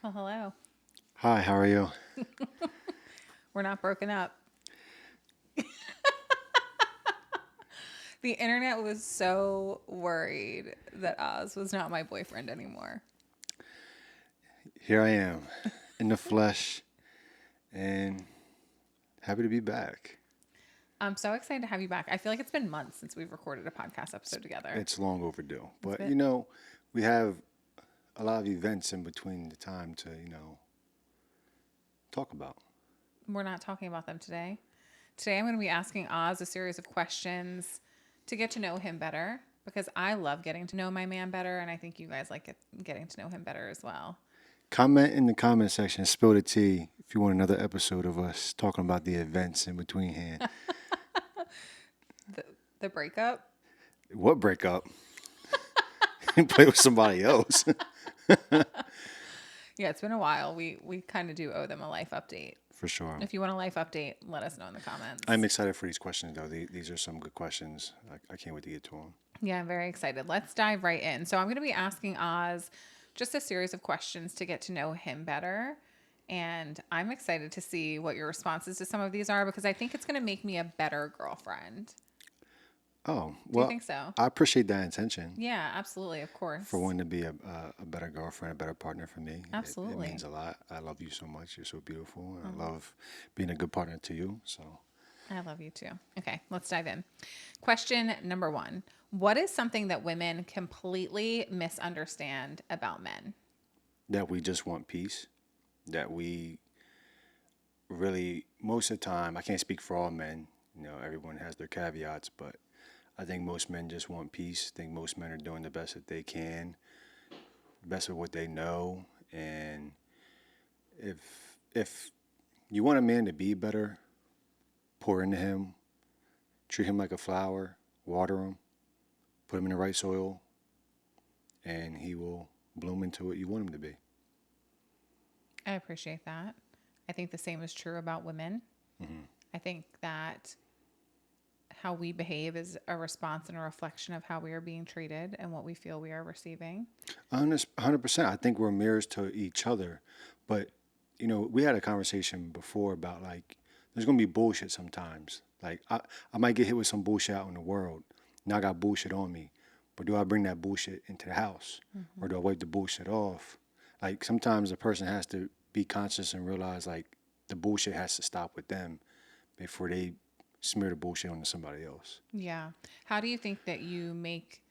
Well, hello. Hi, how are you? We're not broken up. The internet was so worried that Oz was not my boyfriend anymore. Here I am in the flesh and happy to be back. I'm so excited to have you back. I feel like it's been months since we've recorded a podcast episode together. It's long overdue. It's But, been, we have a lot of events in between the time to, talk about. we're not talking about them today. Today, I'm going to be asking Oz a series of questions to get to know him better because I love getting to know my man better, and I think you guys like getting to know him better as well. Comment in the comment section, spill the tea if you want another episode of us talking about the events in between hand. The, the breakup. What breakup? Play with somebody else. Yeah, it's been a while. We kind of do owe them a life update. For sure. If you want a life update, let us know in the I'm comments. excited for these questions, though. These are some good questions. I can't wait to get to them. Yeah, I'm very excited. Let's dive right in. So, I'm going to be asking Oz just a series of questions to get to know him better. And I'm excited to see what your responses to some of these are because I think it's going to make me a better girlfriend. Oh, Do you well, think so? I appreciate that intention. Yeah, absolutely. Of For course. wanting to be a better girlfriend, a better partner for me. It Absolutely. means a lot. I love you so much. You're so beautiful. And I Oh, love being a good partner to you. So, I love you too. Okay, let's dive in. Question number one. What is something that women completely misunderstand about men? that we just want peace. That we really, most of the time, I can't speak for all men. Everyone has their caveats, but I think most men just want peace. I think most men are doing the best that they can, best of what they know. And if if you want a man to be better, pour into him, treat him like a flower, water him, put him in the right soil, and he will bloom into what you want him to be. I appreciate that. I think the same is true about women. Mm-hmm. I think that how we behave is a response and a reflection of how we are being treated and what we feel we are receiving. 100%. I think we're mirrors to each other. But, we had a conversation before about like, there's going to be bullshit sometimes. Like, I might get hit with some bullshit out in the world. Now I got bullshit on me. But do I bring that bullshit into the house? Or Mm-hmm. do I wipe the bullshit off? Like, sometimes a person has to be conscious and realize, like, the bullshit has to stop with them before they smear the bullshit onto somebody else. Yeah. How do you think that you make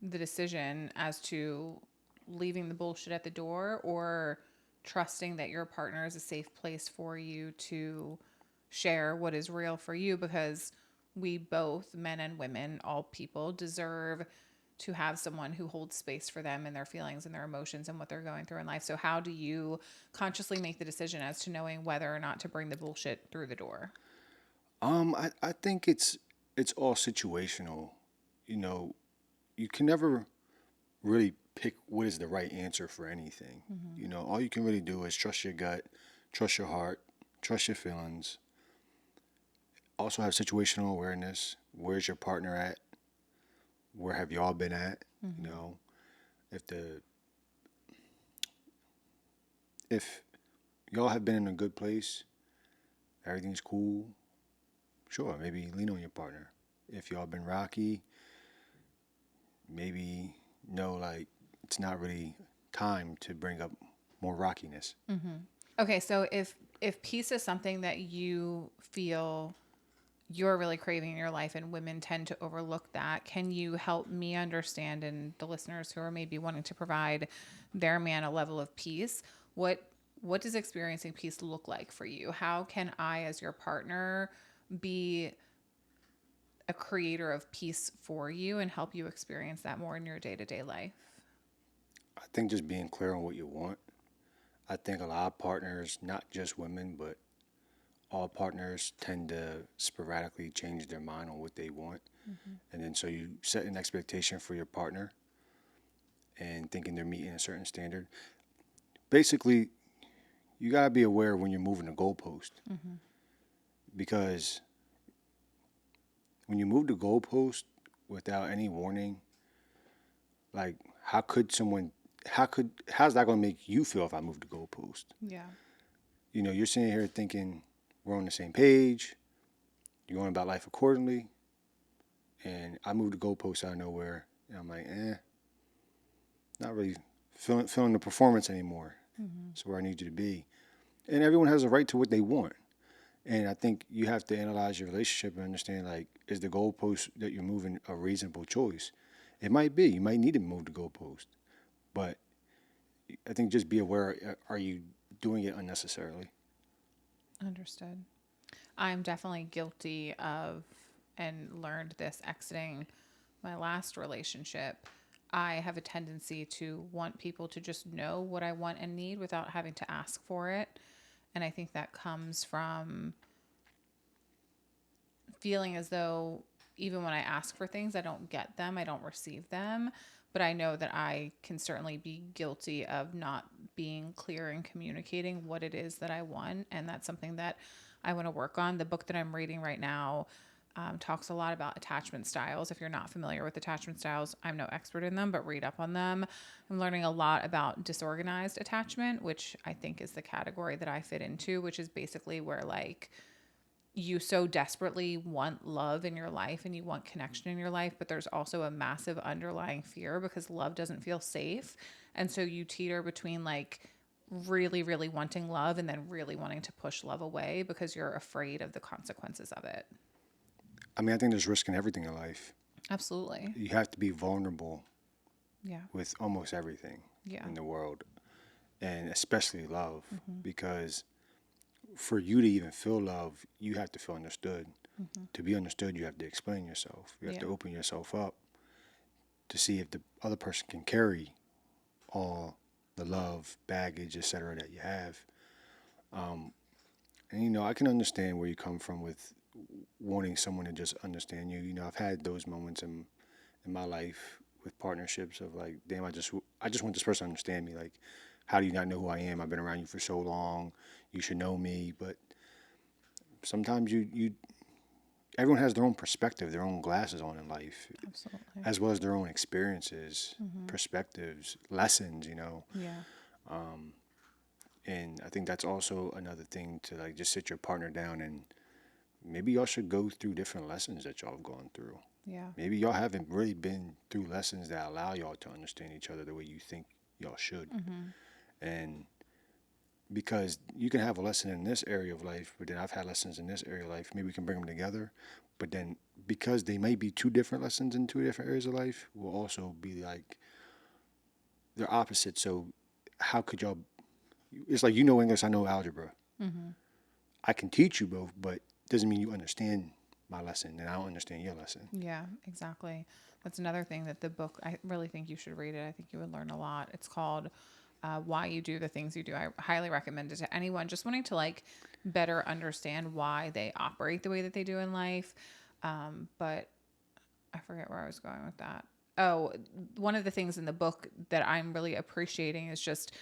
the decision as to leaving the bullshit at the door or trusting that your partner is a safe place for you to share what is real for you? Because we both, men and women, all people, deserve to have someone who holds space for them and their feelings and their emotions and what they're going through in life. So, how do you consciously make the decision as to knowing whether or not to bring the bullshit through the door? I think it's all situational. You know, you can never really pick what is the right answer for anything. Mm-hmm. All you can really do is trust your gut, trust your heart, trust your feelings. Also have situational awareness. Where's your partner at? Where have y'all been at? You Mm-hmm. know, if the if y'all have been in a good place, everything's cool. Sure, maybe lean on your partner. If y'all been rocky, maybe know like it's not really time to bring up more rockiness. Mm-hmm. Okay, so if peace is something that you feel you're really craving in your life and women tend to overlook that, can you help me understand and the listeners who are maybe wanting to provide their man a level of peace? What does experiencing peace look like for you? How can I as your partner be a creator of peace for you and help you experience that more in your day-to-day life? I think just being clear on what you want. I think a lot of partners, not just women, but all partners tend to sporadically change their mind on what they want. Mm-hmm. And then so you set an expectation for your partner and thinking they're meeting a certain standard. Basically, you got to be aware when you're moving the goalpost Mm-hmm. because when you move the goalpost without any warning, like how could someone how's that going to make you feel if I move the goalpost? Yeah. You're sitting here thinking we're on the same page, you're going about life accordingly, and I move the goalpost out of nowhere, and I'm like, not really feeling the performance anymore. Mm-hmm. It's where I need you to be. And everyone has a right to what they want. And I think you have to analyze your relationship and understand, like, is the goalpost that you're moving a reasonable choice? It might be. You might need to move the goalpost. But I think just be aware, are you doing it unnecessarily? Understood. I'm definitely guilty of and learned this exiting my last relationship. I have a tendency to want people to just know what I want and need without having to ask for it. And I think that comes from feeling as though even when I ask for things, I don't get them, I don't receive them. But I know that I can certainly be guilty of not being clear in communicating what it is that I want. And that's something that I want to work on. The book that I'm reading right now talks a lot about attachment styles. If you're not familiar with attachment styles, I'm no expert in them, but read up on them. I'm learning a lot about disorganized attachment, which I think is the category that I fit into, which is basically where like you so desperately want love in your life and you want connection in your life, but there's also a massive underlying fear because love doesn't feel safe. And so you teeter between like really, really wanting love and then really wanting to push love away because you're afraid of the consequences of it. I mean, I think there's risk in everything in life. Absolutely. You have to be vulnerable Yeah. with almost everything Yeah. in the world, and especially love, Mm-hmm. because for you to even feel love, you have to feel understood. Mm-hmm. To be understood, you have to explain yourself. You have Yeah. to open yourself up to see if the other person can carry all the love, baggage, etc. that you have. And I can understand where you come from with wanting someone to just understand you. I've had those moments in my life with partnerships of like, damn, I just want this person to understand me. Like, how do you not know who I am? I've been around you for so long. You should know me. But sometimes you everyone has their own perspective, their own glasses on in life, Absolutely. as well as their own experiences, Mm-hmm. perspectives, lessons. Yeah. And I think that's also another thing to like just sit your partner down and maybe y'all should go through different lessons that y'all have gone through. Yeah. Maybe y'all haven't really been through lessons that allow y'all to understand each other the way you think y'all should. Mm-hmm. And because you can have a lesson in this area of life, but then I've had lessons in this area of life, maybe we can bring them together. But then because they may be two different lessons in two different areas of life, will also be like they're opposite. So how could y'all? It's like English, I know algebra. Mm-hmm. I can teach you both, but doesn't mean you understand my lesson, and I don't understand your lesson. Yeah, exactly. That's another thing that the book, I really think you should read it. I think you would learn a lot. It's called Why You Do the Things You Do. I highly recommend it to anyone just wanting to like better understand why they operate the way that they do in life. But I forget where I was going with that. Oh, one of the things in the book that I'm really appreciating is just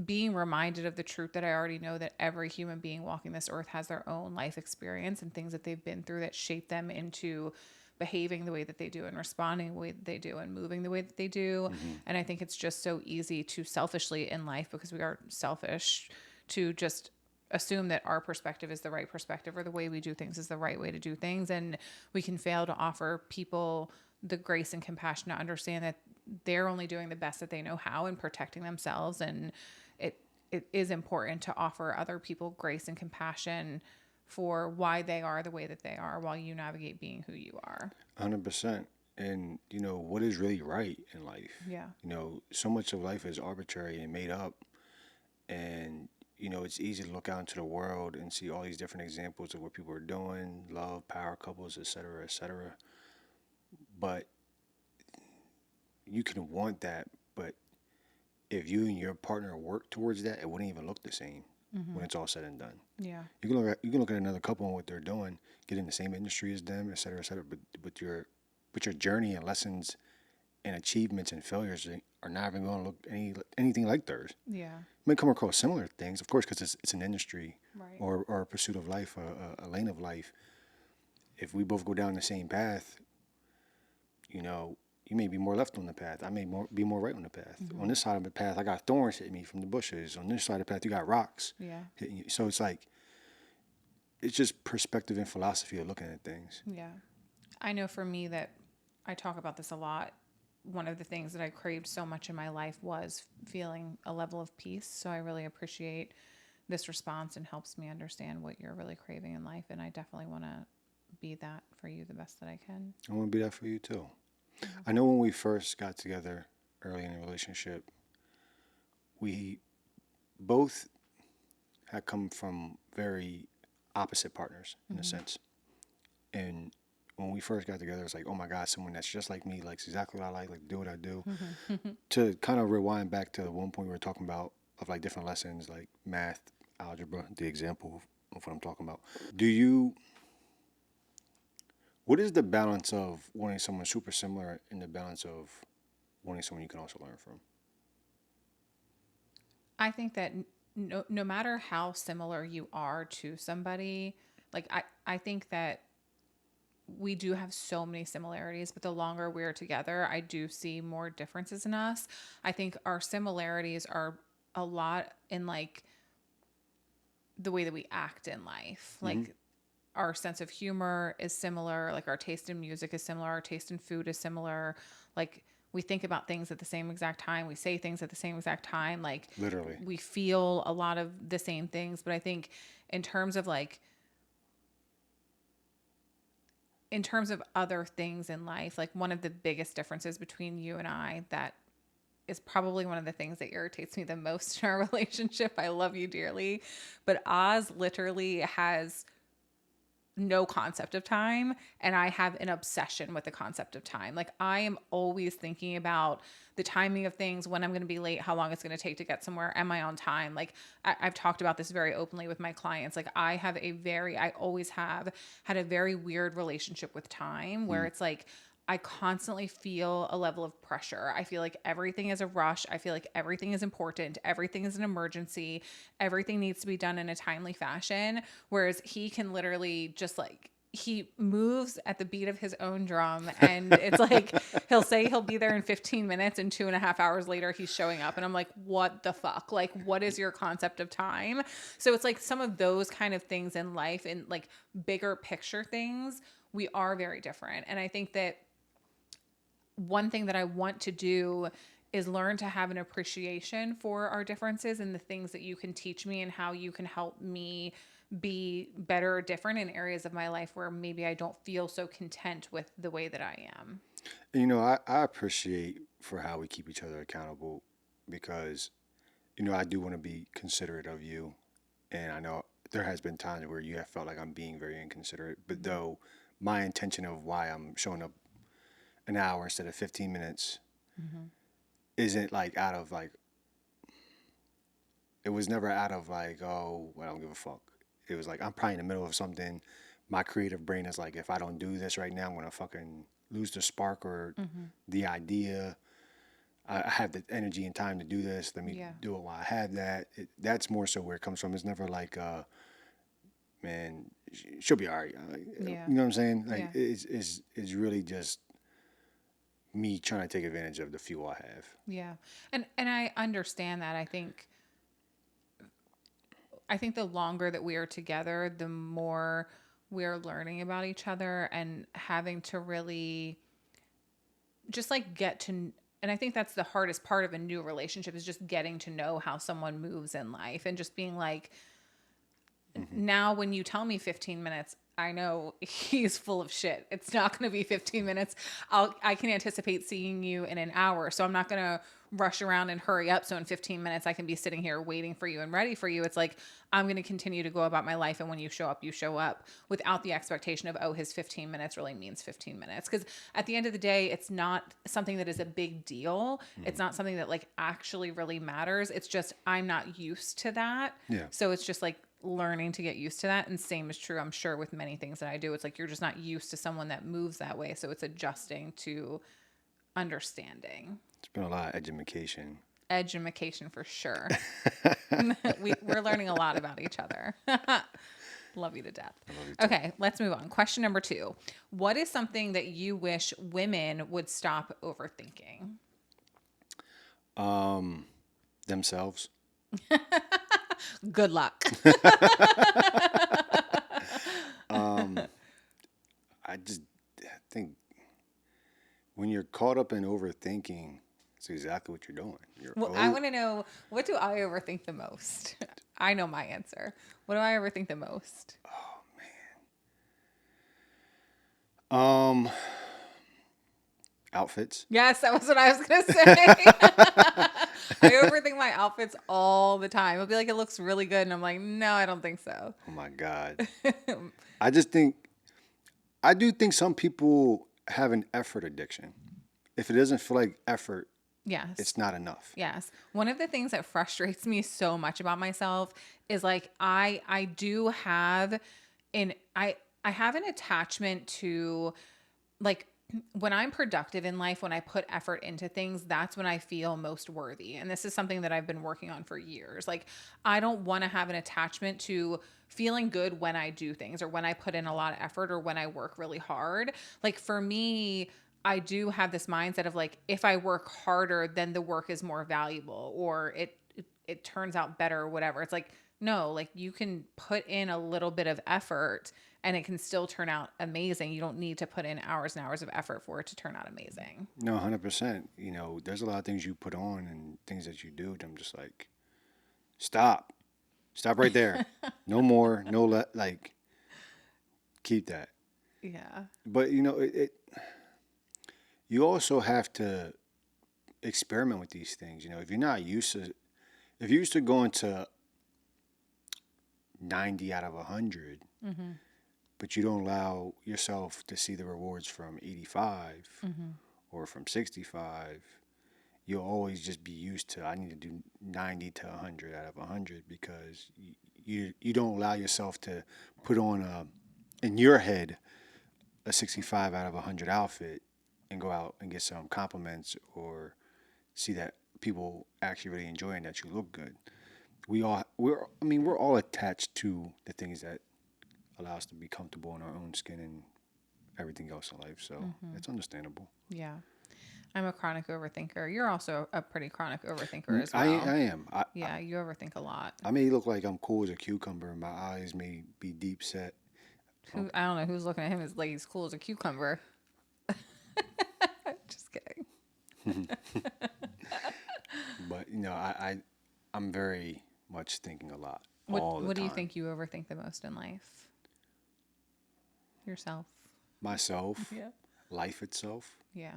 being reminded of the truth that I already know that every human being walking this earth has their own life experience and things that they've been through that shape them into behaving the way that they do and responding the way that they do and moving the way that they do. Mm-hmm. And I think it's just so easy to selfishly in life, because we are selfish, to just assume that our perspective is the right perspective or the way we do things is the right way to do things. And we can fail to offer people the grace and compassion to understand that they're only doing the best that they know how and protecting themselves. And it it is important to offer other people grace and compassion for why they are the way that they are while you navigate being who you are. 100%. And what is really right in life? Yeah. So much of life is arbitrary and made up, and it's easy to look out into the world and see all these different examples of what people are doing, love, power couples, etc., etc. But you can want that, but if you and your partner work towards that, it wouldn't even look the same Mm-hmm. when it's all said and done. Yeah. You can look at another couple and what they're doing, get in the same industry as them, et cetera, et cetera. But your journey and lessons and achievements and failures are not even going to look anything like theirs. Yeah. You might come across similar things, of course, because it's an industry Right. or a pursuit of life, a lane of life. If we both go down the same path, you know, you may be more left on the path. I may be more right on the path. On this side of the path, I got thorns hitting me from the bushes. On this side of the path, you got rocks Yeah. hitting you. So it's like, it's just perspective and philosophy of looking at things. Yeah. I know for me that I talk about this a lot. One of the things that I craved so much in my life was feeling a level of peace. So I really appreciate this response and helps me understand what you're really craving in life. And I definitely want to be that for you the best that I can. I want to be that for you too. Yeah. I know when we first got together early in the relationship, we both had come from very opposite partners in a sense. And when we first got together, it's like, oh my God, someone that's just like me, likes exactly what I like do what I do. To kind of rewind back to the one point we were talking about of like different lessons, like math, algebra, the example of what I'm talking about. What is the balance of wanting someone super similar and the balance of wanting someone you can also learn from? I think that no matter how similar you are to somebody, like I think that we do have so many similarities, but the longer we're together, I do see more differences in us. I think our similarities are a lot in like the way that we act in life. Like our sense of humor is similar, like our taste in music is similar, our taste in food is similar. Like we think about things at the same exact time, we say things at the same exact time, like Literally. we feel a lot of the same things, but I think in terms of like in terms of other things in life, like one of the biggest differences between you and I that is probably one of the things that irritates me the most in our relationship. I love you dearly, but Oz literally has no concept of time, and I have an obsession with the concept of time. Like I am always thinking about the timing of things, when I'm going to be late, how long it's going to take to get somewhere, am I on time? Like I've talked about this very openly with my clients. Like I always have had a very weird relationship with time where it's like I constantly feel a level of pressure. I feel like everything is a rush. I feel like everything is important. Everything is an emergency. Everything needs to be done in a timely fashion. Whereas he can literally just like, he moves at the beat of his own drum. And it's like, he'll say he'll be there in 15 minutes and 2.5 hours later, he's showing up. And I'm like, what the fuck? Like, what is your concept of time? So it's like some of those kind of things in life and like bigger picture things, we are very different. And I think that one thing that I want to do is learn to have an appreciation for our differences and the things that you can teach me and how you can help me be better or different in areas of my life where maybe I don't feel so content with the way that I am. And, I appreciate for how we keep each other accountable because, I do want to be considerate of you. And I know there has been times where you have felt like I'm being very inconsiderate, but though my intention of why I'm showing up an hour instead of 15 minutes isn't like out of like, it was never out of like, oh, well, I don't give a fuck. It was like, I'm probably in the middle of something. My creative brain is like, if I don't do this right now, I'm going to fucking lose the spark or the idea. I have the energy and time to do this. Let me Yeah. do it while I have that. That's more so where it comes from. It's never like, man, she'll be all right. Like, Yeah. you know what I'm saying? Like, Yeah. it's really just me trying to take advantage of the fuel I have. Yeah. And I understand that. I think the longer that we are together, the more we're learning about each other and having to really just like and I think that's the hardest part of a new relationship is just getting to know how someone moves in life and just being like, now when you tell me 15 minutes, I know he's full of shit. It's not going to be 15 minutes. I can anticipate seeing you in an hour. So I'm not going to rush around and hurry up. So in 15 minutes, I can be sitting here waiting for you and ready for you. It's like, I'm going to continue to go about my life. And when you show up without the expectation of, oh, his 15 minutes really means 15 minutes. Because at the end of the day, it's not something that is a big deal. It's not something that like actually really matters. It's just, I'm not used to that. Yeah. So it's just like, learning to get used to that, and same is true I'm sure with many things that I do. It's like you're just not used to someone that moves that way, so it's adjusting to understanding. It's been a lot of education. Education for sure. We're learning a lot about each other. Love you to death. I love you too. Okay, let's move on. Question number 2. What is something that you wish women would stop overthinking? Themselves. Good luck. I just think when you're caught up in overthinking, it's exactly what you're doing. Well, I want to know, what do I overthink the most? I know my answer. What do I overthink the most? Outfits. Yes, that was what I was going to say. I overthink my outfits all the time. It'll be like, it looks really good. And I'm like, no, I don't think so. Oh my God. I just think, I do think some people have an effort addiction. If it doesn't feel like effort, Yes. it's not enough. Yes. One of the things that frustrates me so much about myself is like I do have I have an attachment to, like, when I'm productive in life, when I put effort into things, that's when I feel most worthy. And this is something that I've been working on for years. Like, I don't want to have an attachment to feeling good when I do things or when I put in a lot of effort or when I work really hard. Like, for me, I do have this mindset of like, if I work harder, then the work is more valuable or it turns out better or whatever. It's like, no, like you can put in a little bit of effort and it can still turn out amazing. You don't need to put in hours and hours of effort for it to turn out amazing. No, 100%. You know, there's a lot of things you put on and things that you do. And I'm just like, stop. Stop right there. No more. No, like, keep that. Yeah. But, you know, you also have to experiment with these things. You know, if you're not used to, if you're used to going to 90 out of 100, but you don't allow yourself to see the rewards from 85 or from 65, you'll always just be used to, I need to do 90 to 100 out of 100 because you don't allow yourself to put on in your head, a 65 out of 100 outfit and go out and get some compliments or see that people actually really enjoying that you look good. We're all attached to the things that allow us to be comfortable in our own skin and everything else in life. So it's understandable. Yeah. I'm a chronic overthinker. You're also a pretty chronic overthinker as I well. am. Yeah, you overthink a lot. I may look like I'm cool as a cucumber, and my eyes may be deep set. I don't know who's looking at him as like he's cool as a cucumber. Just kidding. But you know, I'm very much thinking a lot What all the What do you time. think you overthink the most in life? Yourself. Myself, Yeah. life itself, Yeah.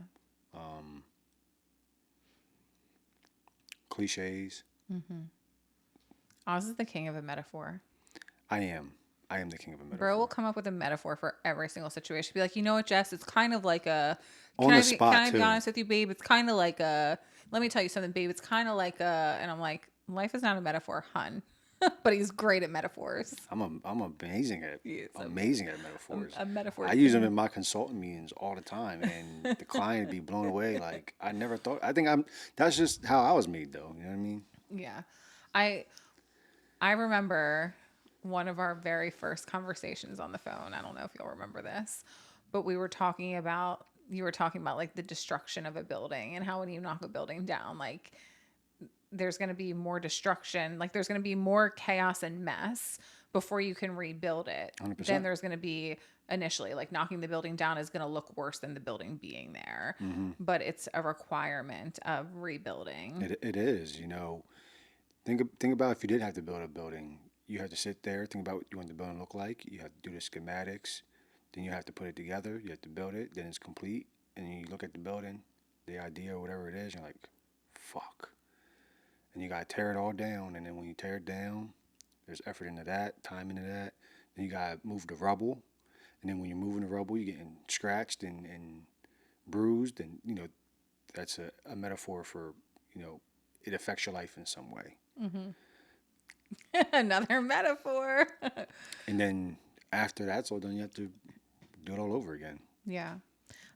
cliches. Oz is the king of a metaphor. I am. I am the king of a Bro will metaphor. come up with a metaphor for every single situation. Be like, you know what, Jess? It's kind of like a. On the spot, Can I be too. honest with you, babe? It's kind of like a. Let me tell you something, babe. It's kind of like a. And I'm like, life is not a metaphor, hun. But he's great at metaphors. I'm amazing at He is amazing at metaphors. a metaphor I use them king. in my consulting meetings all the time, and the client would be blown away. Like I never thought. I think I'm. That's just how I was made, though. You know what I mean? Yeah. I I remember one of our very first conversations on the phone. I don't know if you'll remember this, but we were talking about you were talking about like the destruction of a building and how when you knock a building down, like there's going to be more destruction, like there's going to be more chaos and mess before you can rebuild it. 100%. Then there's going to be initially like knocking the building down is going to look worse than the building being there. But it's a requirement of rebuilding. It is. You know, think about if you did have to build a building. You have to sit there, think about what you want the building to look like. You have to do the schematics. Then you have to put it together. You have to build it. Then it's complete. And you look at the building, the idea or whatever it is, you're like, fuck. And you got to tear it all down. And then when you tear it down, there's effort into that, time into that. Then you got to move the rubble. And then when you're moving the rubble, you're getting scratched and bruised. And, you know, that's a metaphor for, you know, it affects your life in some way. Another metaphor. And then after that's all done, you have to do it all over again. Yeah.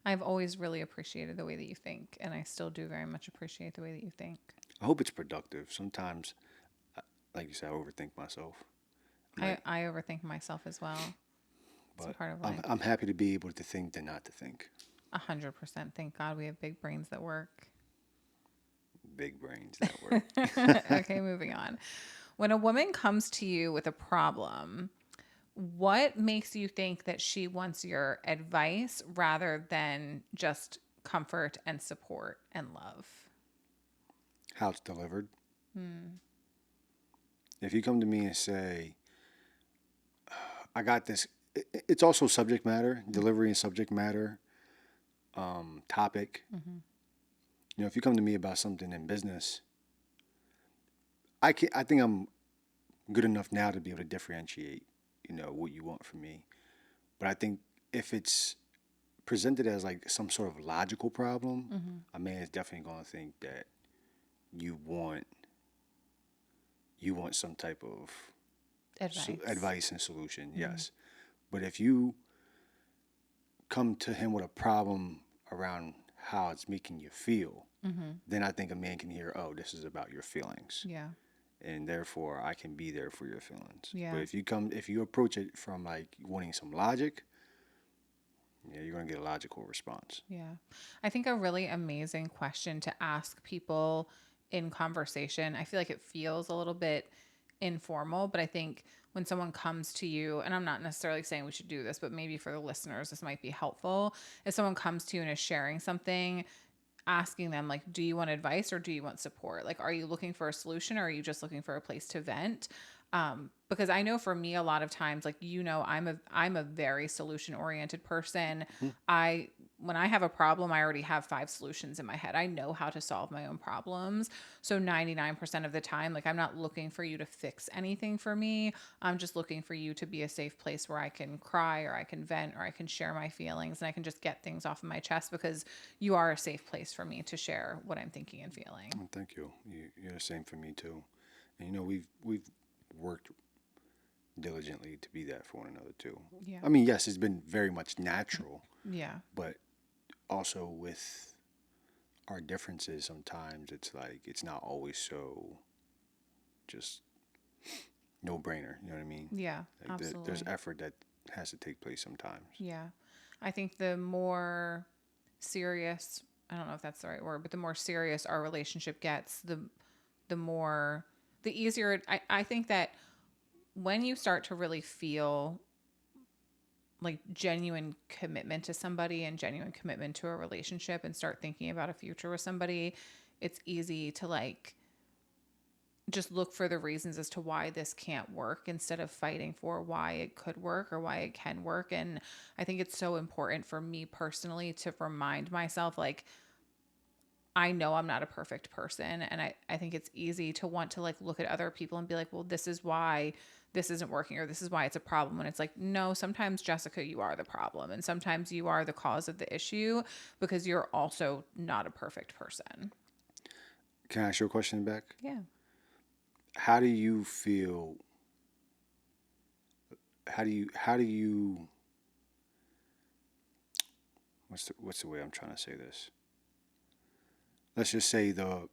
I've always really appreciated the way that you think, and I still do very much appreciate the way that you think. I hope it's productive. Sometimes, like you said, I overthink myself. Like, I overthink myself as well. It's a but part of I'm life. I'm happy to be able to think than not to think. 100%. Thank God we have big brains that work. Big brains that work. Okay, moving on. When a woman comes to you with a problem, what makes you think that she wants your advice rather than just comfort and support and love? How it's delivered. If you come to me and say, I got this, it's also subject matter, delivery and subject matter, topic. If you come to me about something in business, I think I'm good enough now to be able to differentiate, what you want from me. But I think if it's presented as like some sort of logical problem, a man is definitely going to think that you want some type of Advice. advice and solution. Yes, but if you come to him with a problem around how it's making you feel, then I think a man can hear, oh, this is about your feelings, Yeah. and therefore I can be there for your feelings. But Yeah. if you approach it from like wanting some logic, yeah, you're gonna get a logical response. Yeah. I think a really amazing question to ask people in conversation. I feel like it feels a little bit informal, but I think when someone comes to you, and I'm not necessarily saying we should do this, but maybe for the listeners, this might be helpful. If someone comes to you and is sharing something, asking them, like, do you want advice or do you want support? Like, are you looking for a solution or are you just looking for a place to vent? Because I know for me, a lot of times, like, I'm a very solution oriented person. I When I have a problem, I already have five solutions in my head. I know how to solve my own problems. So 99% of the time, like, I'm not looking for you to fix anything for me. I'm just looking for you to be a safe place where I can cry or I can vent or I can share my feelings and I can just get things off of my chest because you are a safe place for me to share what I'm thinking and feeling. Oh, thank you. You're the same for me too. And we've worked diligently to be that for one another too. Yeah. I mean, yes, it's been very much natural, Yeah. but also with our differences, sometimes it's like it's not always so just no brainer. You know what I mean? Yeah. Like there's Absolutely. effort that has to take place sometimes. Yeah. I think the more serious, I don't know if that's the right word, but the more serious our relationship gets, the more, the easier I think that when you start to really feel like genuine commitment to somebody and genuine commitment to a relationship and start thinking about a future with somebody, it's easy to like just look for the reasons as to why this can't work instead of fighting for why it could work or why it can work. And I think it's so important for me personally to remind myself, like, I know I'm not a perfect person. And I think it's easy to want to like look at other people and be like, well, this is why this isn't working or this is why it's a problem. And it's like, no, sometimes, Jessica, you are the problem. And sometimes you are the cause of the issue because you're also not a perfect person. Can I ask you a question back? Yeah. How do you feel? How do you? What's the way I'm trying to say this? Let's just say the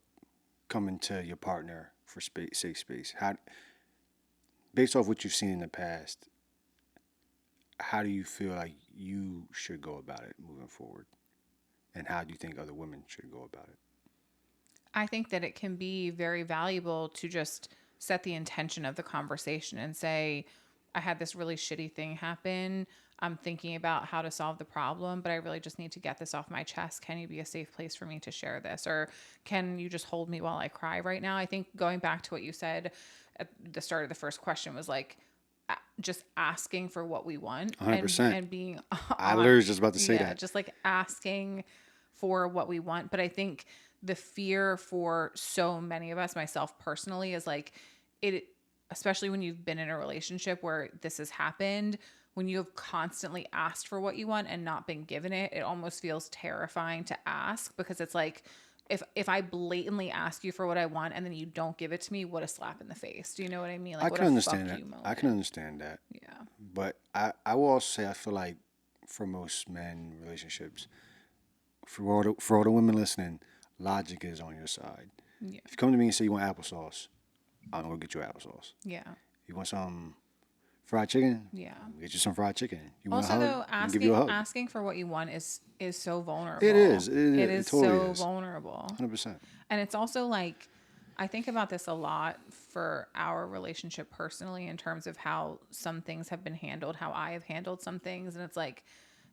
coming to your partner for safe space. How, based off what you've seen in the past, how do you feel like you should go about it moving forward? And how do you think other women should go about it? I think that it can be very valuable to just set the intention of the conversation and say, I had this really shitty thing happen. I'm thinking about how to solve the problem, but I really just need to get this off my chest. Can you be a safe place for me to share this? Or can you just hold me while I cry right now? I think going back to what you said at the start of the first question was like, just asking for what we want 100%. and being I on, literally was just about to say yeah, that. just like asking for what we want. But I think the fear for so many of us, myself personally, is like it, especially when you've been in a relationship where this has happened, when you have constantly asked for what you want and not been given it, it almost feels terrifying to ask because it's like, if I blatantly ask you for what I want and then you don't give it to me, what a slap in the face. Do you know what I mean? Like, I what can a understand fuck that. you I can moment. understand that. Yeah. But I will also say I feel like for most men relationships, for all the women listening, logic is on your side. Yeah. If you come to me and say you want applesauce, I'm gonna get you applesauce. Yeah. You want some Fried chicken? Yeah. Get you some fried chicken. You want a Also, hug? though, I'll give you a hug. asking for what you want is so It vulnerable. is. It It is totally so is. vulnerable. 100%. And it's also like, I think about this a lot for our relationship personally in terms of how some things have been handled, how I have handled some things. And it's like,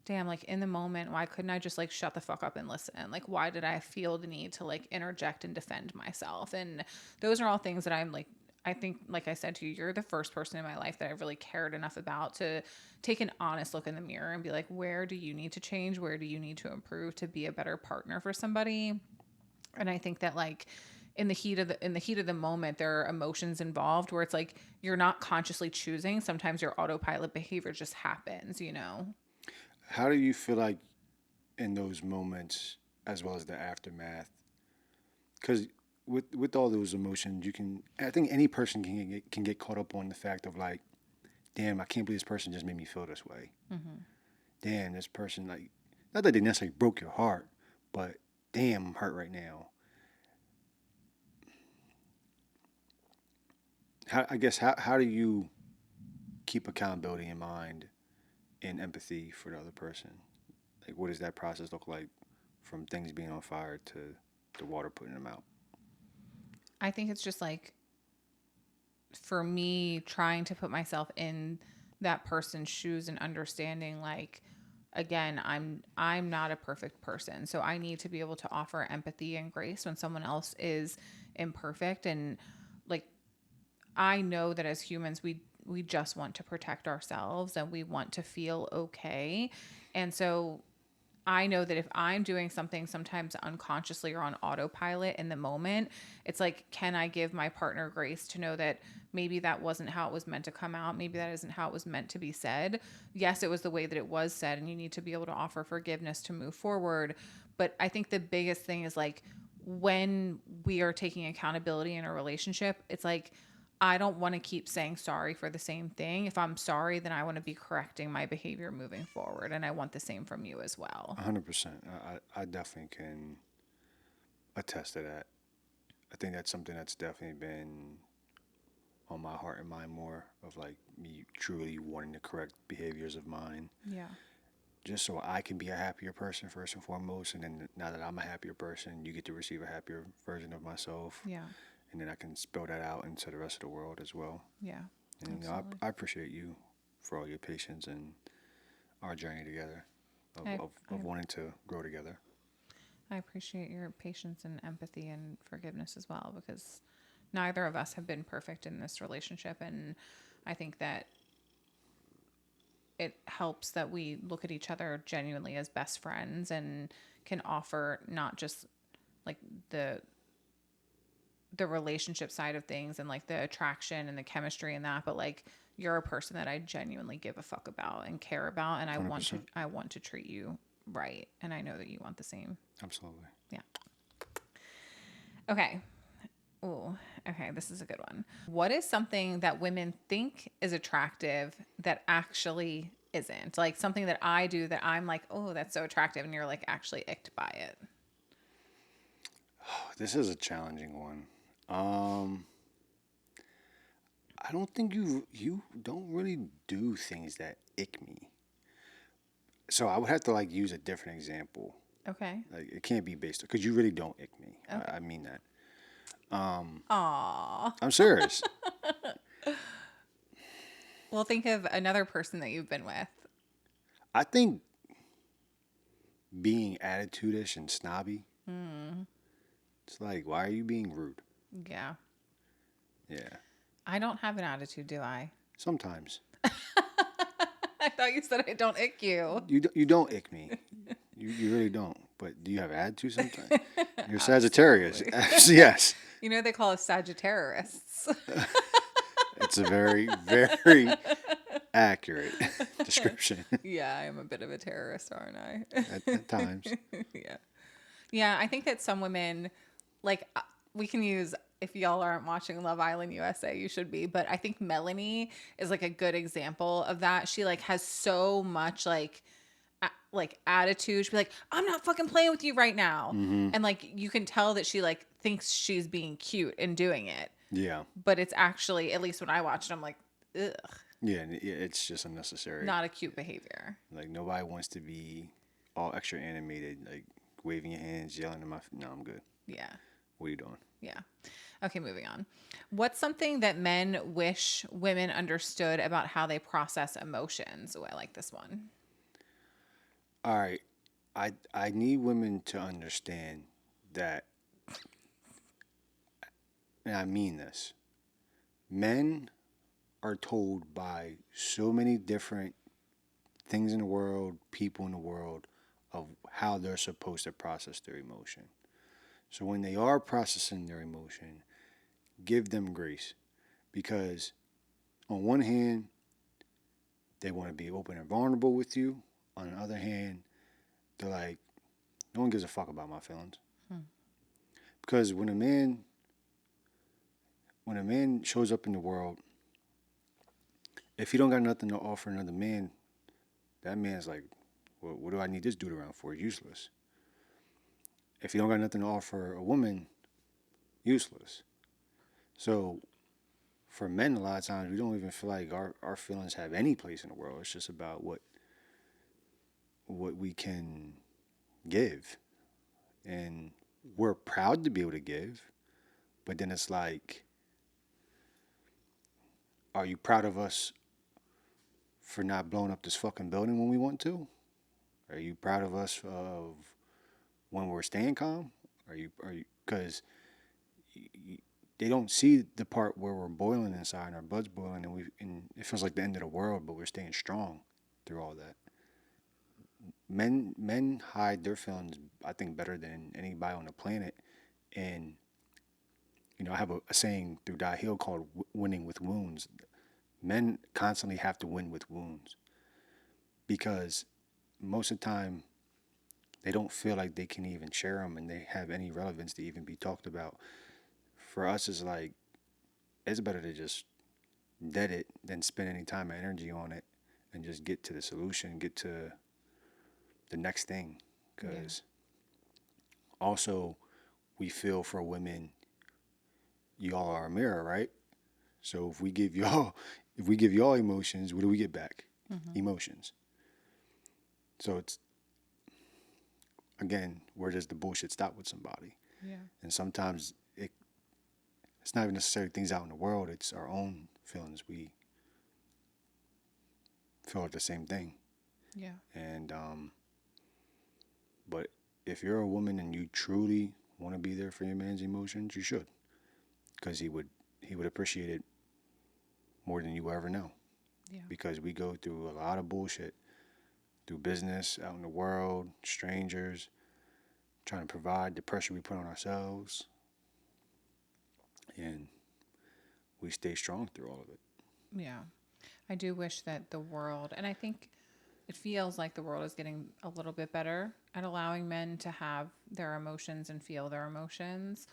damn, like in the moment, why couldn't I just like shut the fuck up and listen? Like, why did I feel the need to like interject and defend myself? And those are all things that I'm like, I think, like I said to you, you're the first person in my life that I've really cared enough about to take an honest look in the mirror and be like, where do you need to change? Where do you need to improve to be a better partner for somebody? And I think that like in the heat of the moment, there are emotions involved where it's like you're not consciously choosing. Sometimes your autopilot behavior just happens, you know? How do you feel like in those moments, as well as the aftermath? Because with all those emotions, you can. I think any person can get caught up on the fact of like, damn, I can't believe this person just made me feel this way. Damn, this person like, not that they necessarily broke your heart, but damn, I'm hurt right now. How do you keep accountability in mind and empathy for the other person? Like, what does that process look like from things being on fire to the water putting them out? I think it's just like for me trying to put myself in that person's shoes and understanding like again I'm not a perfect person, so I need to be able to offer empathy and grace when someone else is imperfect. And like I know that as humans, we just want to protect ourselves and we want to feel okay. And so I know that if I'm doing something sometimes unconsciously or on autopilot in the moment, it's like, can I give my partner grace to know that maybe that wasn't how it was meant to come out? Maybe that isn't how it was meant to be said. Yes, it was the way that it was said, and you need to be able to offer forgiveness to move forward. But I think the biggest thing is like when we are taking accountability in a relationship, it's like, I don't want to keep saying sorry for the same thing. If I'm sorry, then I want to be correcting my behavior moving forward. And I want the same from you as well. 100%. I definitely can attest to that. I think that's something that's definitely been on my heart and mind more of like me truly wanting to correct behaviors of mine Yeah. just so I can be a happier person first and foremost. And then now that I'm a happier person, you get to receive a happier version of myself. Yeah. And then I can spill that out into the rest of the world as well. Yeah. And Absolutely. I appreciate you for all your patience and our journey together I, of wanting to grow together. I appreciate your patience and empathy and forgiveness as well, because neither of us have been perfect in this relationship. And I think that it helps that we look at each other genuinely as best friends and can offer not just like the relationship side of things and like the attraction and the chemistry and that, but like you're a person that I genuinely give a fuck about and care about, and 100%. I want to treat you right, and I know that you want the same. Absolutely. Yeah. Okay. Oh, okay. This is a good one. What is something that women think is attractive that actually isn't? Like something that I do that I'm like, oh, that's so attractive, and you're like actually icked by it. This is a challenging one. Um, I don't think you don't really do things that ick me. So I would have to like use a different example. Okay. Like it can't be based because you really don't ick me. Okay. I mean that. Aw. I'm serious. Well, think of another person that you've been with. I think being attitudish and snobby. It's like, why are you being rude? Yeah. Yeah. I don't have an attitude, do I? Sometimes I thought you said I don't ick you. you don't ick me. You really don't. But do you have attitude sometimes? You're Sagittarius. Yes. You know they call us Sagittarius. It's a very, very accurate description Yeah, I am a bit of a terrorist, aren't I? at times. Yeah. Yeah, I think that some women, like, we can use, if y'all aren't watching Love Island USA, you should be. But I think Melanie is like a good example of that. She like has so much like attitude. She'd be like, I'm not fucking playing with you right now. And like you can tell that she like thinks she's being cute and doing it. Yeah. But it's actually, at least when I watch it, I'm like, ugh. Yeah, yeah, it's just unnecessary. Not a cute behavior. Like nobody wants to be all extra animated, like waving your hands, yelling in my. No, I'm good. Yeah. What are you doing? Yeah. Okay, moving on. What's something that men wish women understood about how they process emotions? Oh, I like this one. All right, I need women to understand that, and I mean this. Men are told by so many different things in the world, people in the world, of how they're supposed to process their emotion. So when they are processing their emotion, give them grace because on one hand, they want to be open and vulnerable with you. On the other hand, they're like, no one gives a fuck about my feelings. Hmm. Because when a man shows up in the world, if he don't got nothing to offer another man, that man's like, well, what do I need this dude around for? Useless. If he don't got nothing to offer a woman, useless. So for men, a lot of times we don't even feel like our feelings have any place in the world. It's just about what we can give. And we're proud to be able to give, but then it's like, are you proud of us for not blowing up this fucking building when we want to? Are you proud of us of when we're staying calm? Are you because they don't see the part where we're boiling inside and our blood's boiling and it feels like the end of the world, but we're staying strong through all that. Men hide their feelings, I think, better than anybody on the planet. And I have a saying through Di Hill called "winning with wounds." Men constantly have to win with wounds because most of the time they don't feel like they can even share them and they have any relevance to even be talked about. For us, it's like it's better to just dead it than spend any time or energy on it and just get to the solution, get to the next thing. Yeah. Because also, we feel for women, y'all are a mirror, right? So if we give y'all emotions, what do we get back? Hmm. Emotions. So it's again, where does the bullshit stop with somebody? Yeah. And sometimes it's not even necessarily things out in the world; it's our own feelings. We feel like the same thing, Yeah. and but if you're a woman and you truly want to be there for your man's emotions, you should, because he would appreciate it more than you will ever know. Yeah. Because we go through a lot of bullshit through business, out in the world, strangers, trying to provide the pressure we put on ourselves, and we stay strong through all of it. Yeah. I do wish that the world, and I think it feels like the world is getting a little bit better at allowing men to have their emotions and feel their emotions.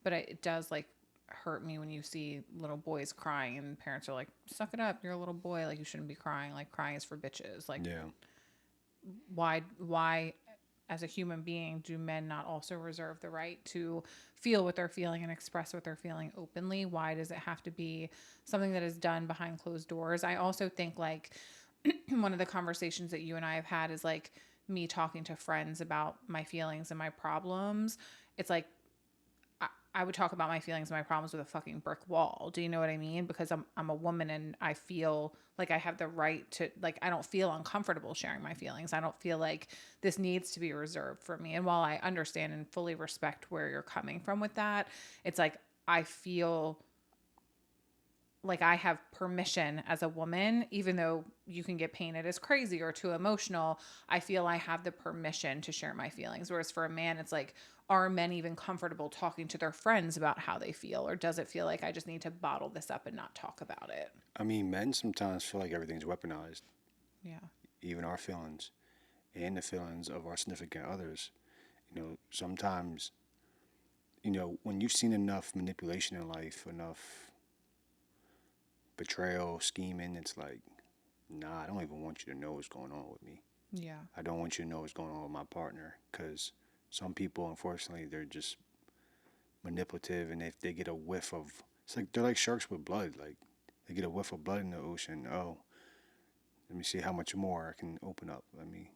But it does like hurt me when you see little boys crying and parents are like, suck it up. You're a little boy. Like, you shouldn't be crying. Like, crying is for bitches. Like, Yeah. why as a human being do men not also reserve the right to feel what they're feeling and express what they're feeling openly? Why does it have to be something that is done behind closed doors? I also think like one of the conversations that you and I have had is like me talking to friends about my feelings and my problems. It's like I would talk about my feelings and my problems with a fucking brick wall. Do you know what I mean? Because I'm a woman and I feel like I have the right to, like, I don't feel uncomfortable sharing my feelings. I don't feel like this needs to be reserved for me. And while I understand and fully respect where you're coming from with that, it's like I feel like I have permission as a woman, even though you can get painted as crazy or too emotional, I feel I have the permission to share my feelings. Whereas for a man, it's like, are men even comfortable talking to their friends about how they feel? Or does it feel like I just need to bottle this up and not talk about it? I mean, men sometimes feel like everything's weaponized, Yeah. even our feelings and the feelings of our significant others. Sometimes, when you've seen enough manipulation in life, enough betrayal, scheming, it's like, nah, I don't even want you to know what's going on with me. Yeah. I don't want you to know what's going on with my partner because some people, unfortunately, they're just manipulative, and if they get a whiff of, it's like they're like sharks with blood. Like They get a whiff of blood in the ocean. Oh, let me see how much more I can open up. Let me.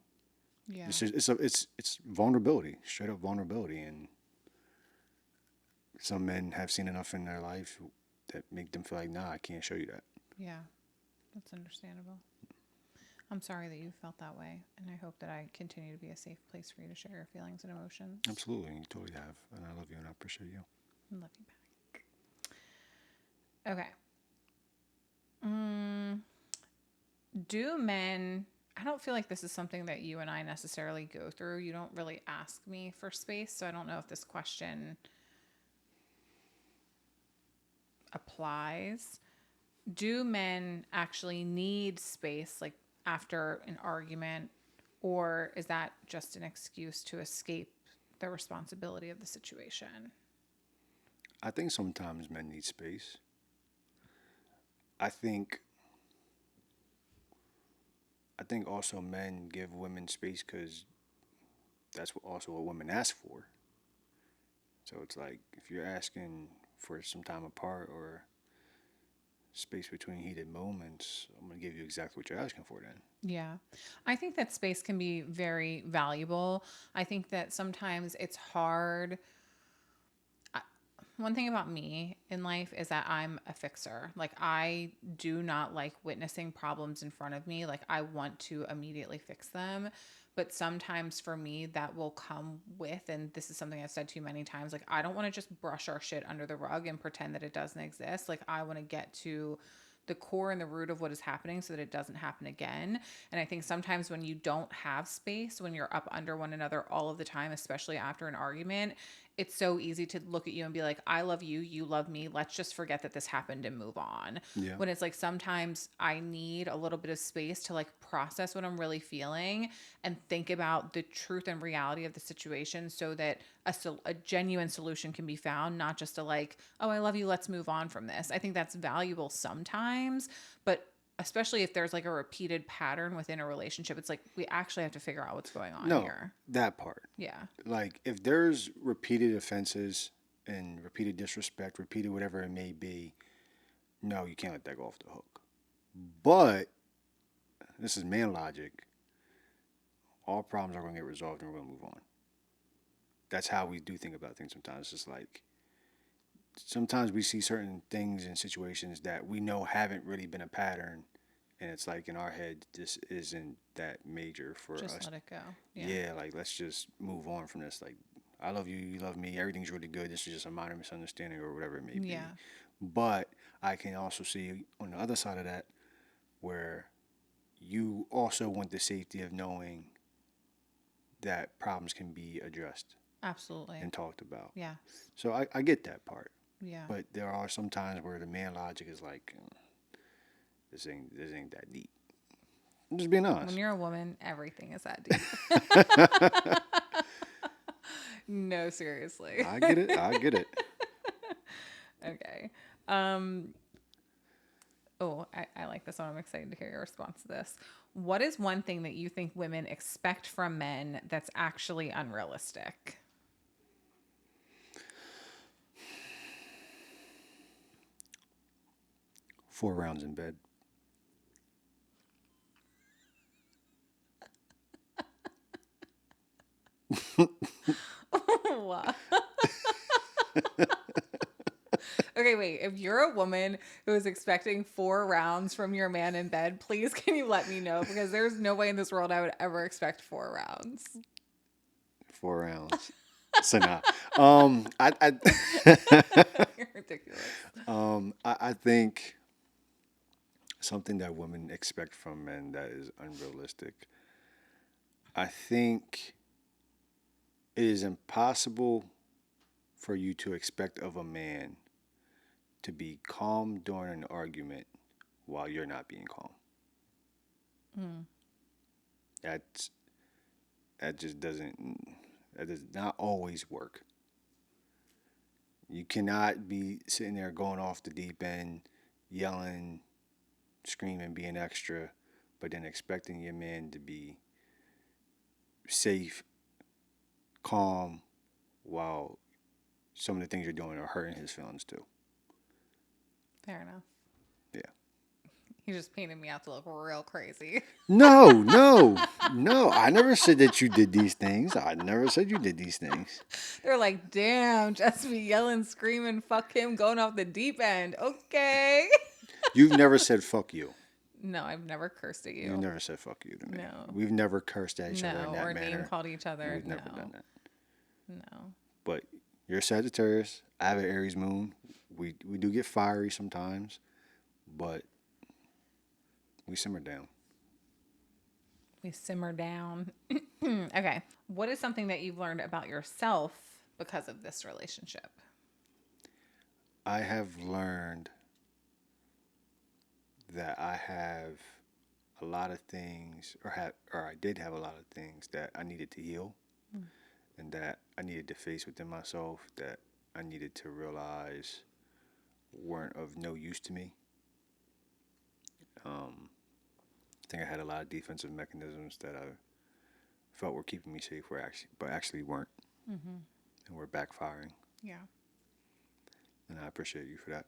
Yeah. It's vulnerability, straight up vulnerability, and some men have seen enough in their life that make them feel like, nah, I can't show you that. Yeah. That's understandable. I'm sorry that you felt that way, and I hope that I continue to be a safe place for you to share your feelings and emotions. Absolutely, you totally have, and I love you and I appreciate you. I love you back. Okay. Mm, do men, I don't feel like this is something that you and I necessarily go through. You don't really ask me for space, so I don't know if this question applies. Do men actually need space, like after an argument, or is that just an excuse to escape the responsibility of the situation? I think sometimes men need space. I think I think also men give women space because that's also what women ask for. So it's like if you're asking for some time apart or space between heated moments, I'm gonna give you exactly what you're asking for then. Yeah. I think that space can be very valuable. I think that sometimes it's hard. One thing about me in life is that I'm a fixer. Like, I do not like witnessing problems in front of me. Like, I want to immediately fix them. But sometimes for me, that will come with, and this is something I've said to you many times, like, I don't want to just brush our shit under the rug and pretend that it doesn't exist. Like, I want to get to the core and the root of what is happening so that it doesn't happen again. And I think sometimes when you don't have space, when you're up under one another all of the time, especially after an argument, it's so easy to look at you and be like, I love you, you love me. Let's just forget that this happened and move on. Yeah. When it's like sometimes I need a little bit of space to like process what I'm really feeling and think about the truth and reality of the situation so that a genuine solution can be found, not just a like, oh, I love you, let's move on from this. I think that's valuable sometimes, but especially if there's like a repeated pattern within a relationship, it's like we actually have to figure out what's going on No, here. that part. Yeah. Like if there's repeated offenses and repeated disrespect, repeated whatever it may be, no, you can't let that go off the hook. But this is man logic. All problems are going to get resolved and we're going to move on. That's how we do think about things sometimes. It's just like sometimes we see certain things and situations that we know haven't really been a pattern. And it's like in our head, this isn't that major for Just us. let it go. Yeah. Yeah, like let's just move on from this. Like, I love you, you love me, everything's really good. This is just a minor misunderstanding or whatever it may be. Yeah. But I can also see on the other side of that where you also want the safety of knowing that problems can be addressed Absolutely. and talked about. Yeah. So I get that part. Yeah. But there are some times where the man logic is like, this ain't that deep. I'm just being When honest. you're a woman, everything is that deep. No, seriously. I get it. I get it. Okay. Oh, I like this one. I'm excited to hear your response to this. What is one thing that you think women expect from men that's actually unrealistic? 4 rounds in bed. Wow. Okay, wait. If you're a woman who is expecting 4 rounds from your man in bed, please can you let me know? Because there's no way in this world I would ever expect 4 rounds. 4 rounds. So now, You're ridiculous. I think something that women expect from men that is unrealistic. I think it is impossible for you to expect of a man to be calm during an argument while you're not being calm. That's that just doesn't that does not always work. You cannot be sitting there going off the deep end, yelling, screaming, being extra, but then expecting your man to be safe, calm, while some of the things you're doing are hurting his feelings too. Fair enough. Yeah. He just painted me out to look real crazy. No, no, no. I never said that you did these things. I never said you did these things. They're like, damn, just be yelling, screaming, fuck him, going off the deep end. Okay. You've never said fuck you. No, I've never cursed at You've you. never said fuck you to me. No. We've never cursed at each other in No. that Or name manner. called each other. We've never done No. that. No. But you're a Sagittarius. I have an Aries moon. We do get fiery sometimes, but we simmer down. We simmer down. Okay. What is something that you've learned about yourself because of this relationship? I have learned that I have a lot of things, or I did have a lot of things that I needed to heal, and that I needed to face within myself, that I needed to realize weren't of no use to me. I think I had a lot of defensive mechanisms that I felt were keeping me safe, but actually weren't, and were backfiring. Yeah. And I appreciate you for that.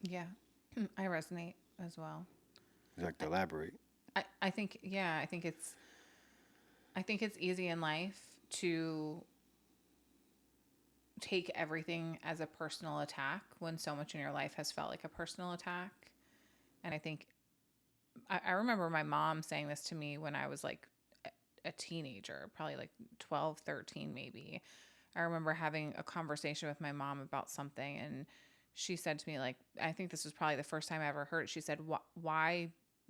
Yeah. I resonate as well. Would you like to elaborate? I think, yeah, I think it's easy in life to take everything as a personal attack when so much in your life has felt like a personal attack. And I think I remember my mom saying this to me when I was like a teenager, probably like 12, 13, maybe. I remember having a conversation with my mom about something, and she said to me, like, I think this was probably the first time I ever heard it. She said, why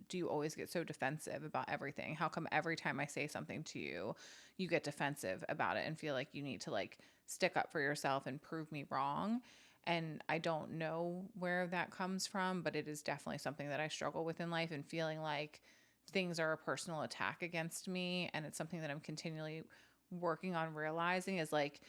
do you always get so defensive about everything? How come every time I say something to you, you get defensive about it and feel like you need to like stick up for yourself and prove me wrong? And I don't know where that comes from, but it is definitely something that I struggle with in life, and feeling like things are a personal attack against me. And it's something that I'm continually working on realizing is like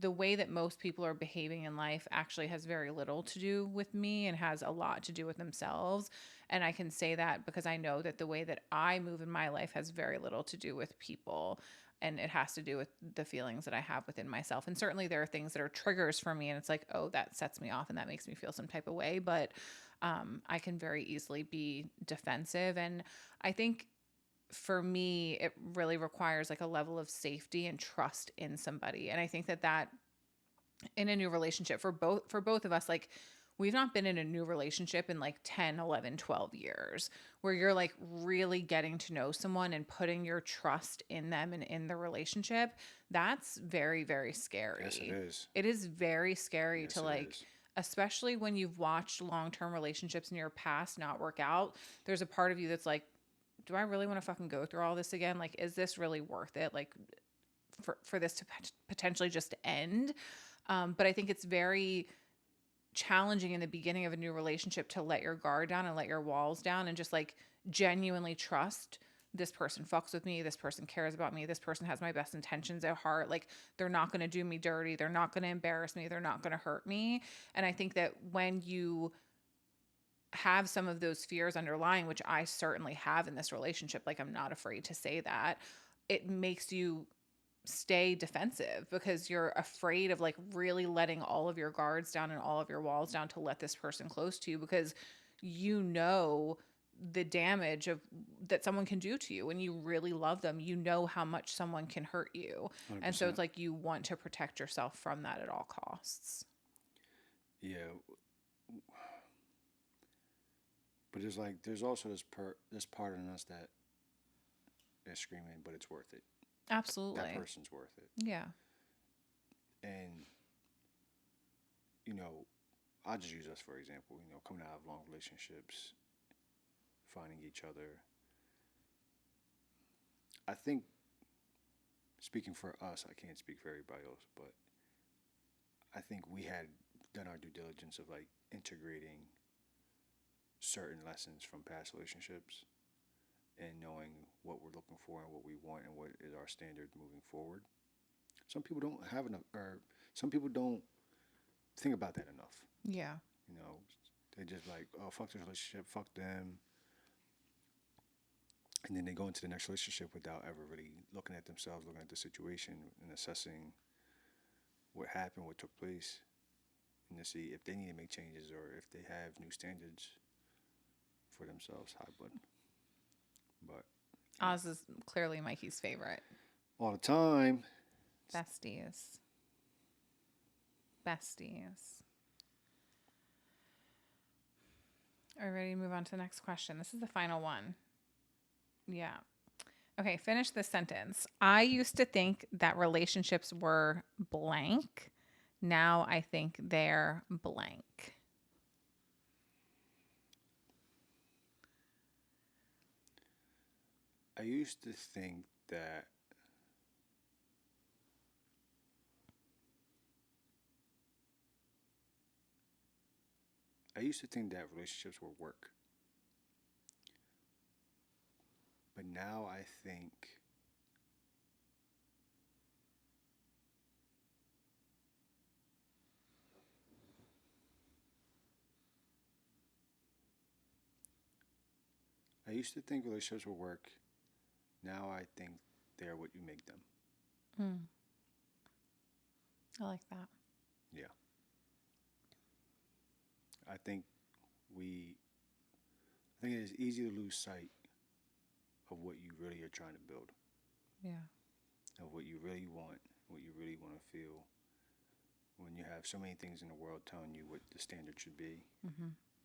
the way that most people are behaving in life actually has very little to do with me and has a lot to do with themselves. And I can say that because I know that the way that I move in my life has very little to do with people. And it has to do with the feelings that I have within myself. And certainly there are things that are triggers for me. And it's like, oh, that sets me off and that makes me feel some type of way. But I can very easily be defensive. And I think for me, it really requires like a level of safety and trust in somebody. And I think that in a new relationship for both of us, like we've not been in a new relationship in like 10, 11, 12 years where you're like really getting to know someone and putting your trust in them and in the relationship. That's very, very Yes, it scary. is. It is very scary to Yes, it like, is. especially when you've watched long-term relationships in your past not work out. There's a part of you that's like, do I really want to fucking go through all this again? Like, is this really worth it? Like, for this to potentially just end? But I think it's very challenging in the beginning of a new relationship to let your guard down and let your walls down and just like genuinely trust this person fucks with me. This person cares about me. This person has my best intentions at heart. Like, they're not going to do me dirty. They're not going to embarrass me. They're not going to hurt me. And I think that when you have some of those fears underlying, which I certainly have in this relationship, like I'm not afraid to say that, it makes you stay defensive because you're afraid of like really letting all of your guards down and all of your walls down to let this person close to you, because you know the damage of that someone can do to you when you really love them. You know how much someone can hurt you. And so 100%. it's like you want to protect yourself from that at all costs. Yeah, but there's also this part in us that is screaming, but it's worth it. That Absolutely. person's worth it. Yeah. And you know, I'll just use us for example. You know, coming out of long relationships, finding each other. I think speaking for us, I can't speak for everybody else, but I think we had done our due diligence of like integrating certain lessons from past relationships and knowing what we're looking for and what we want and what is our standard moving forward. Some people don't have enough, or some people don't think about that enough. Yeah. You know, they just like, oh, fuck this relationship, fuck them, and then they go into the next relationship without ever really looking at themselves, looking at the situation, and assessing what happened, what took place, and to see if they need to make changes or if they have new standards for themselves, high blood. But Oz is clearly Mikey's favorite. all the time, Besties. Besties. Are you ready to move on to the next question? This is the final one. Yeah. Okay, finish this sentence. I used to think that relationships were blank. Now I think they're blank. I used to think that relationships were work. But now I used to think relationships were work. Now I think they're what you make them. I like that. Yeah. I think we I think it is easy to lose sight of what you really are trying to build, Yeah. of what you really want, what you really want to feel. When you have so many things in the world telling you what the standard should be,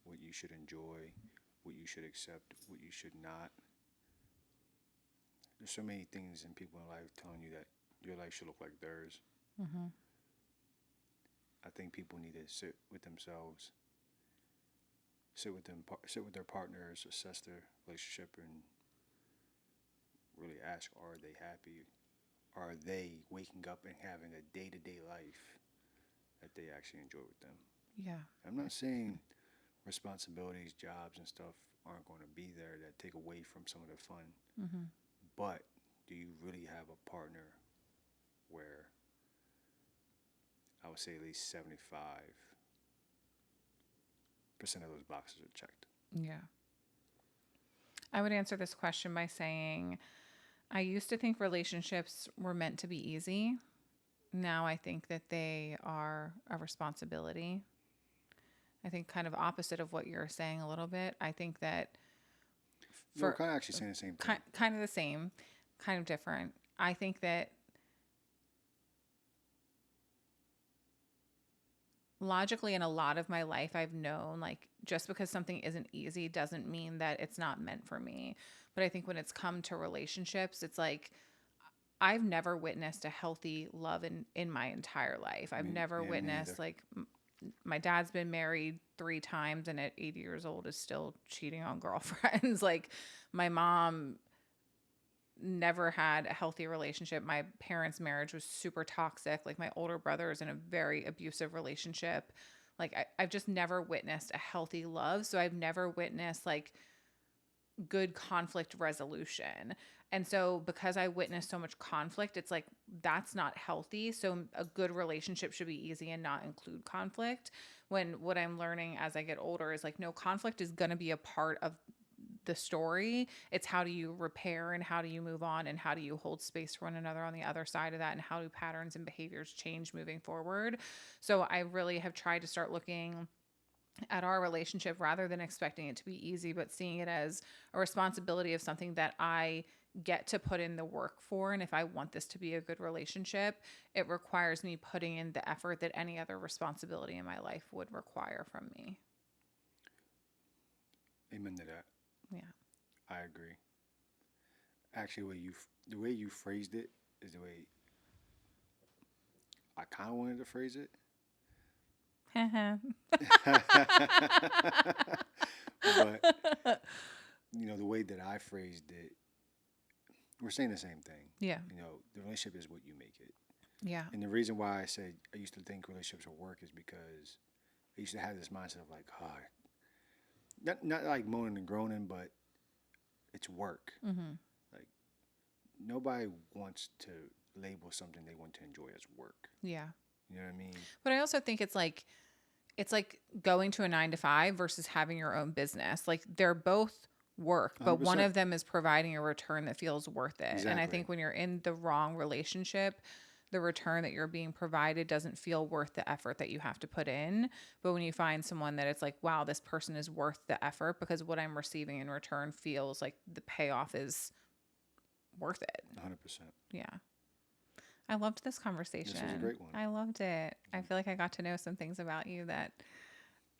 what you should enjoy, what you should accept, what you should not. There's so many things in people in life telling you that your life should look like theirs. I think people need to sit with themselves, sit with their partners, assess their relationship, and really ask: Are they happy? Are they waking up and having a day-to-day life that they actually enjoy with them? Yeah. I'm not saying responsibilities, jobs, and stuff aren't going to be there that take away from some of the fun. But do you really have a partner where I would say at least 75% of those boxes are checked? Yeah. I would answer this question by saying I used to think relationships were meant to be easy. Now I think that they are a responsibility. I think kind of opposite of what you're saying a little bit. I think that We're for kind of actually saying the same thing. kind of the same, kind of different. I think that logically in a lot of my life I've known like just because something isn't easy doesn't mean that it's not meant for me. But I think when it's come to relationships, it's like I've never witnessed a healthy love in my entire life. I've never Me witnessed neither. like my dad's been married 3 times and at 80 years old is still cheating on girlfriends. Like my mom never had a healthy relationship. My parents' marriage was super toxic. Like my older brother is in a very abusive relationship. Like I've just never witnessed a healthy love. So I've never witnessed like good conflict resolution. And so because I witnessed so much conflict, it's like that's not healthy. So a good relationship should be easy and not include conflict. When what I'm learning as I get older is like no, conflict is going to be a part of the story. It's how do you repair and how do you move on and how do you hold space for one another on the other side of that and how do patterns and behaviors change moving forward. So I really have tried to start looking at our relationship rather than expecting it to be easy, but seeing it as a responsibility of something that I get to put in the work for. And if I want this to be a good relationship, it requires me putting in the effort that any other responsibility in my life would require from me. Amen to that. Yeah. I agree. Actually, the way you phrased it is the way I kind of wanted to phrase it. But the way that I phrased it, we're saying the same thing. Yeah. The relationship is what you make it. Yeah. And the reason why I said I used to think relationships would work is because I used to have this mindset of like, oh, not like moaning and groaning, but it's work. Like nobody wants to label something they want to enjoy as work. Yeah. You know what I mean? But I also think it's like going to a 9 to 5 versus having your own business. Like they're both work, but one 100%. of them is providing a return that feels worth it. And I Exactly. think when you're in the wrong relationship, the return that you're being provided doesn't feel worth the effort that you have to put in. But when you find someone that it's like, wow, this person is worth the effort because what I'm receiving in return feels like the payoff is worth it. 100%. Yeah. I loved this conversation. This was a great one. I loved it. I feel like I got to know some things about you that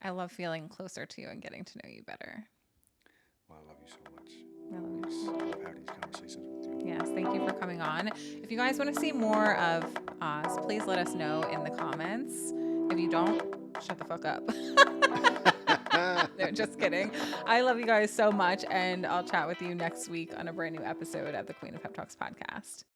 I love feeling closer to you and getting to know you better. Well, I love you so much. I love you I too. love having these conversations with you. Yes, thank you for coming on. If you guys want to see more of us, please let us know in the comments. If you don't, shut the fuck up. No, just kidding. I love you guys so much, and I'll chat with you next week on a brand new episode of the Queen of Pep Talks podcast.